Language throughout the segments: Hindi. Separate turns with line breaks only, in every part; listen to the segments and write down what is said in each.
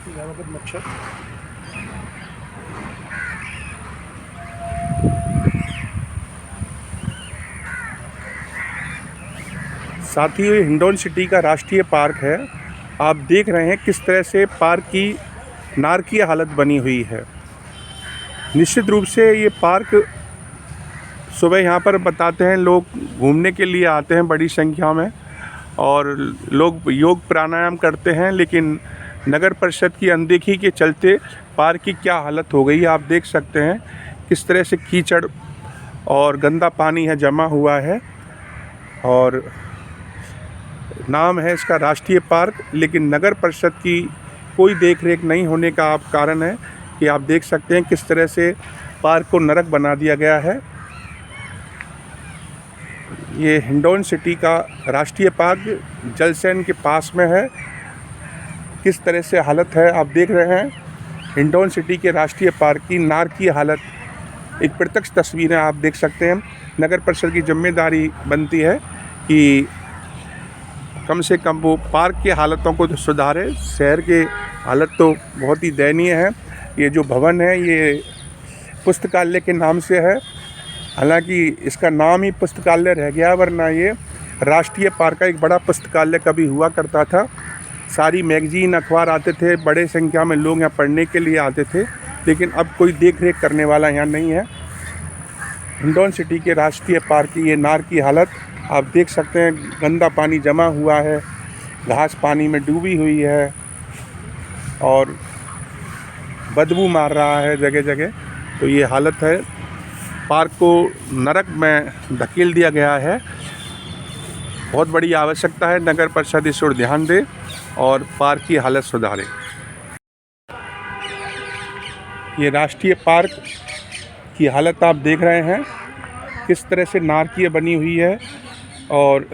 ज़्यादातर मच्छर। साथ ही ये हिंडौन सिटी का राष्ट्रीय पार्क है। आप देख रहे हैं किस तरह से पार्क की नारकीय हालत बनी हुई है। निश्चित रूप से ये पार्क सुबह यहाँ पर बताते हैं लोग घूमने के लिए आते हैं बड़ी संख्या में, और लोग योग प्राणायाम करते हैं, लेकिन नगर परिषद की अनदेखी के चलते पार्क की क्या हालत हो गई आप देख सकते हैं। किस तरह से कीचड़ और गंदा पानी है जमा हुआ है, और नाम है इसका राष्ट्रीय पार्क, लेकिन नगर परिषद की कोई देख रेख नहीं होने का आप कारण है कि आप देख सकते हैं किस तरह से पार्क को नरक बना दिया गया है। ये हिंडौन सिटी का राष्ट्रीय पार्क जलसैन के पास में है। किस तरह से हालत है आप देख रहे हैं। हिंडौन सिटी के राष्ट्रीय पार्क की नारकीय हालत एक प्रत्यक्ष तस्वीरें आप देख सकते हैं। नगर परिषद की जिम्मेदारी बनती है कि कम से कम वो पार्क की हालतों को तो सुधारे। शहर के हालत तो बहुत ही दयनीय है। ये जो भवन है ये पुस्तकालय के नाम से है, हालांकि इसका नाम ही पुस्तकालय रह गया, वरना ये राष्ट्रीय पार्क का एक बड़ा पुस्तकालय कभी हुआ करता था। सारी मैगजीन अखबार आते थे, बड़े संख्या में लोग यहाँ पढ़ने के लिए आते थे, लेकिन अब कोई देख रेख करने वाला यहाँ नहीं है। हिंडौन सिटी के राष्ट्रीय पार्क की ये नार की हालत आप देख सकते हैं। गंदा पानी जमा हुआ है, घास पानी में डूबी हुई है और बदबू मार रहा है जगह जगह। तो ये हालत है, पार्क को नरक में धकेल दिया गया है। बहुत बड़ी आवश्यकता है नगर परिषद इस ओर ध्यान दे और पार्क की हालत सुधारे। ये राष्ट्रीय पार्क की हालत आप देख रहे हैं किस तरह से नारकीय बनी हुई है, और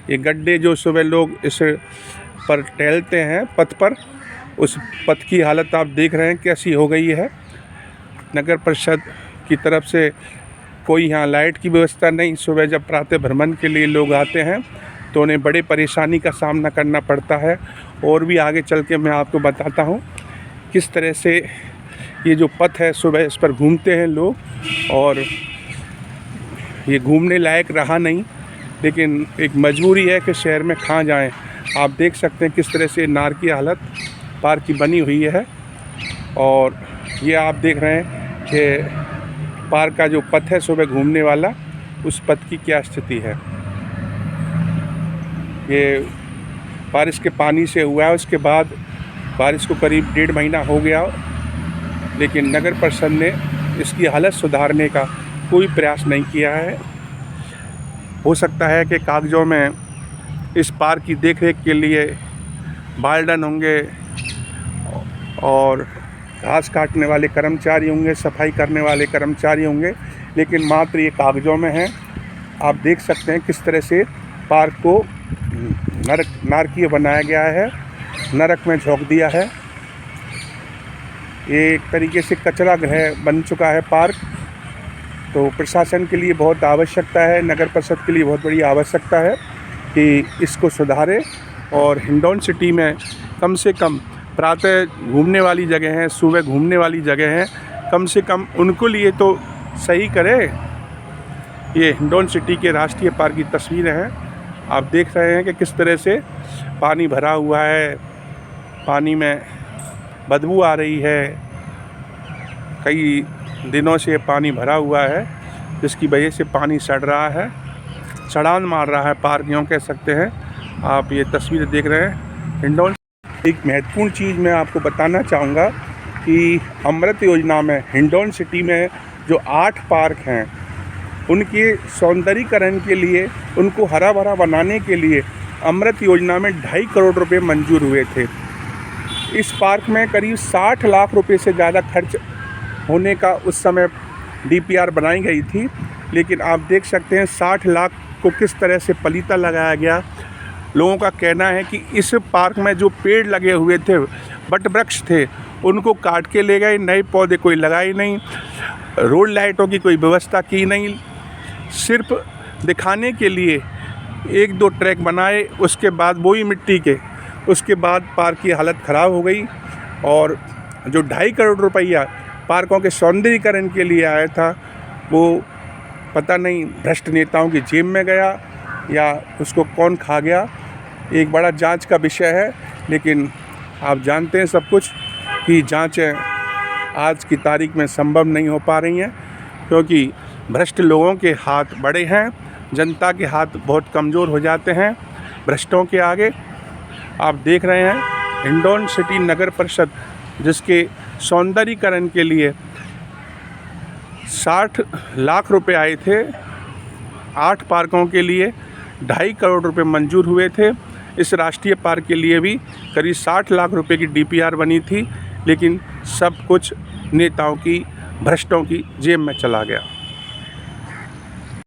ये गड्ढे जो सुबह लोग इस पर टहलते हैं पथ पर, उस पथ की हालत आप देख रहे हैं कैसी हो गई है। नगर परिषद की तरफ से कोई यहाँ लाइट की व्यवस्था नहीं। सुबह जब प्रातः भ्रमण के लिए लोग आते हैं तो उन्हें बड़े परेशानी का सामना करना पड़ता है। और भी आगे चल के मैं आपको बताता हूँ किस तरह से ये जो पथ है सुबह इस पर घूमते हैं लोग, और ये घूमने लायक रहा नहीं, लेकिन एक मजबूरी है कि शहर में कहाँ जाएं। आप देख सकते हैं किस तरह से नार की हालत पार्क की बनी हुई है। और ये आप देख रहे हैं कि पार्क का जो पथ है सुबह घूमने वाला, उस पथ की क्या स्थिति है। ये बारिश के पानी से हुआ है, उसके बाद बारिश को करीब 1.5 महीना हो गया, लेकिन नगर परिषद ने इसकी हालत सुधारने का कोई प्रयास नहीं किया है। हो सकता है कि कागज़ों में इस पार्क की देखरेख के लिए बाल्डन होंगे और घास काटने वाले कर्मचारी होंगे, सफाई करने वाले कर्मचारी होंगे, लेकिन मात्र ये कागज़ों में है। आप देख सकते हैं किस तरह से पार्क को नारकीय बनाया गया है, नरक में झोंक दिया है। ये एक तरीके से कचरा गृह बन चुका है पार्क। तो प्रशासन के लिए बहुत आवश्यकता है, नगर परिषद के लिए बहुत बड़ी आवश्यकता है कि इसको सुधारे, और हिंडौन सिटी में कम से कम प्रातः घूमने वाली जगह हैं, सुबह घूमने वाली जगह हैं, कम से कम उनको लिए तो सही करे। ये हिंडौन सिटी के राष्ट्रीय पार्क की तस्वीरें हैं। आप देख रहे हैं कि किस तरह से पानी भरा हुआ है, पानी में बदबू आ रही है। कई दिनों से पानी भरा हुआ है, जिसकी वजह से पानी सड़ रहा है, सड़ान मार रहा है पार्क, यूँ कह सकते हैं। आप ये तस्वीर देख रहे हैं हिंडौन। एक महत्वपूर्ण चीज़ मैं आपको बताना चाहूँगा कि अमृत योजना में हिंडौन सिटी में जो 8 पार्क हैं, उनके सौंदर्यीकरण के लिए, उनको हरा भरा बनाने के लिए अमृत योजना में 2.5 करोड़ रुपए मंजूर हुए थे। इस पार्क में करीब 60 लाख रुपए से ज़्यादा खर्च होने का उस समय डीपीआर बनाई गई थी, लेकिन आप देख सकते हैं 60 लाख को किस तरह से पलीता लगाया गया। लोगों का कहना है कि इस पार्क में जो पेड़ लगे हुए थे, वट वृक्ष थे, उनको काट के ले गए, नए पौधे कोई लगाए नहीं, रोड लाइटों की कोई व्यवस्था की नहीं, सिर्फ दिखाने के लिए 1-2 ट्रैक बनाए, उसके बाद वही मिट्टी के, उसके बाद पार्क की हालत ख़राब हो गई। और जो 2.5 करोड़ रुपया पार्कों के सौंदर्यीकरण के लिए आया था, वो पता नहीं भ्रष्ट नेताओं की जेब में गया या उसको कौन खा गया। एक बड़ा जांच का विषय है, लेकिन आप जानते हैं सब कुछ कि जांचें आज की तारीख में संभव नहीं हो पा रही हैं, क्योंकि भ्रष्ट लोगों के हाथ बड़े हैं, जनता के हाथ बहुत कमज़ोर हो जाते हैं भ्रष्टों के आगे। आप देख रहे हैं हिंडौन सिटी नगर परिषद, जिसके सौंदर्यीकरण के लिए 60 लाख रुपए आए थे, 8 पार्कों के लिए 2.5 करोड़ रुपए मंजूर हुए थे। इस राष्ट्रीय पार्क के लिए भी करीब 60 लाख रुपए की DPR बनी थी, लेकिन सब कुछ नेताओं की, भ्रष्टों की जेब में चला गया।